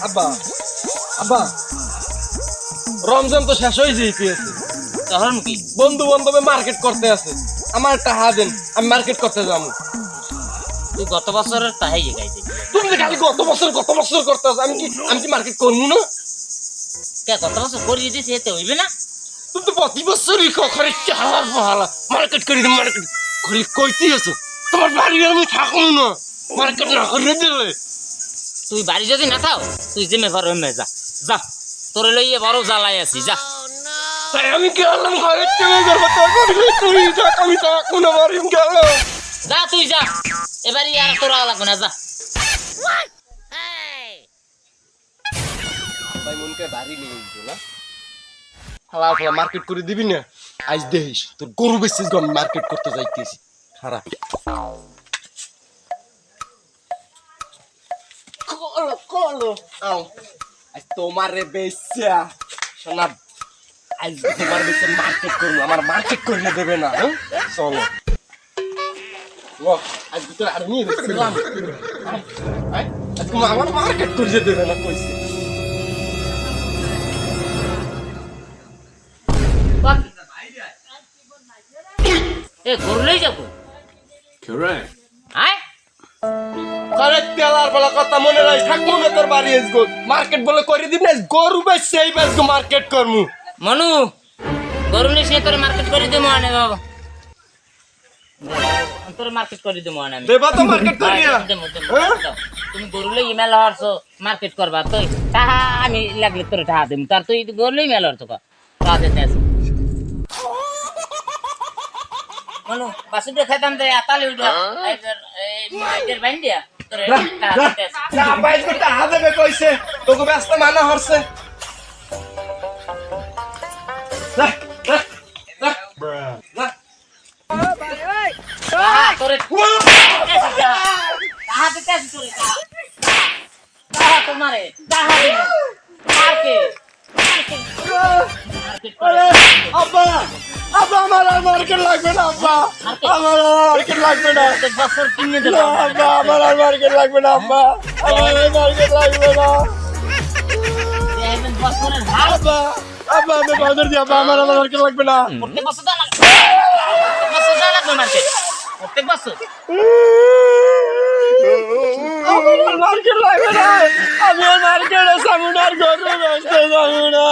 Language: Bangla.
আব্বা আব্বা রমজান তো শেষ হয়ে যেতে আছে, তখন কি বন্ধু বান্ধবে মার্কেট করতে আছে, আমার টাকা দেন, আমি মার্কেট করতে যাবো। তুই গত বছরের তাহাই গাইতে তুমি যে খালি গত বছর করতে আছো, আমি কি মার্কেট করবো না? কে গত বছর করিয়ে দিয়েছি এতে হইবে না? তুমি তো প্রতি বছরই খরে মার্কেট করে দিই, মার্কেট খালি কইতেই আছো। তোমার বাড়ি আমি থাকবো না, মার্কেট না করে দিলে। তুই বাড়ি যদি না থাও তুই জিমে ঘর এমে যা যা, তোরে লইয়ে বড় জ্বালাই আছি যা। তাই আমি গেলাম ঘরের থেকে করবো, তুই থাক, আমি থাকবো না, বাড়ি গেলাম। যা তুই যা, এবারই আর তোরা লাগবে না যা। ভাই মনকে বাড়ি নিয়ে গেল না, হালা ফালা মার্কেট করে দিবি না। আজ দেখিস তোর গরু বেশিস গো, আমি মার্কেট করতে যাইতেছি। খারাপ কলো আও আজ তোমারে বেচা শোনা, আজ তোমার বেচে মার্কেট করবো, আমার মার্কেট করে দেবে না। চলো আজ ভিতরে আর নিয়ে দেখছিলাম, আজ তোমার আমার মার্কেট করে দেবে না কইছে। এ গরু লই যাবো আয় আরে তেলার বলা কথা মনে রাখ, থাকবো না তোর বাড়ি আসবো, মার্কেট বলে করে দিবি না, গরু বেচছে এই বেচবো, মার্কেট করবো। মনু গরু নিয়ে সে তোর মার্কেট করে দেবো আনে বাবা, তোর মার্কেট করে দেবো আনে আমি দেবা তো মার্কেট করিয়া। তুমি গরু লই ইমেল হরছো মার্কেট করবা, তুই টাহা আমি লাগলে তোর টাহা দেবো, তার তুই গরু লই ইমেল হরছো টাহা দিতে আসি। মনু বাসুদে খাইতাম দে আতালি উঠা এই বাইন দিয়া তোর টাহা দিতে আসি। না বাইস করতে হাজাবে কইছে, তোকে ব্যস্ত মানা হরছে। তোরে টাহা দিতে আসি, তোরে টাহা তোমারে টাহা দিবে মার্কেট করে। আব্বা আব্বা আমার আর মার্কেট লাগবে না, আব্বা আমার আর মার্কেট লাগবে না, বছর কিনে না আব্বা আমার আর মার্কেট লাগবে না, আব্বা আমার আর মার্কেট লাগবে না, বছরের হাল আব্বা আব্বা আমি বাজার দিয়ে, আব্বা আমার আর মার্কেট লাগবে না। প্রত্যেক বছর দা লাগবে, প্রত্যেক বছর দা লাগবে মার্কেট, প্রত্যেক বছর আমার আর মার্কেট লাগবে না, আমি আর মার্কেটে যাবো না, আর গরু বেচতে যাবো না।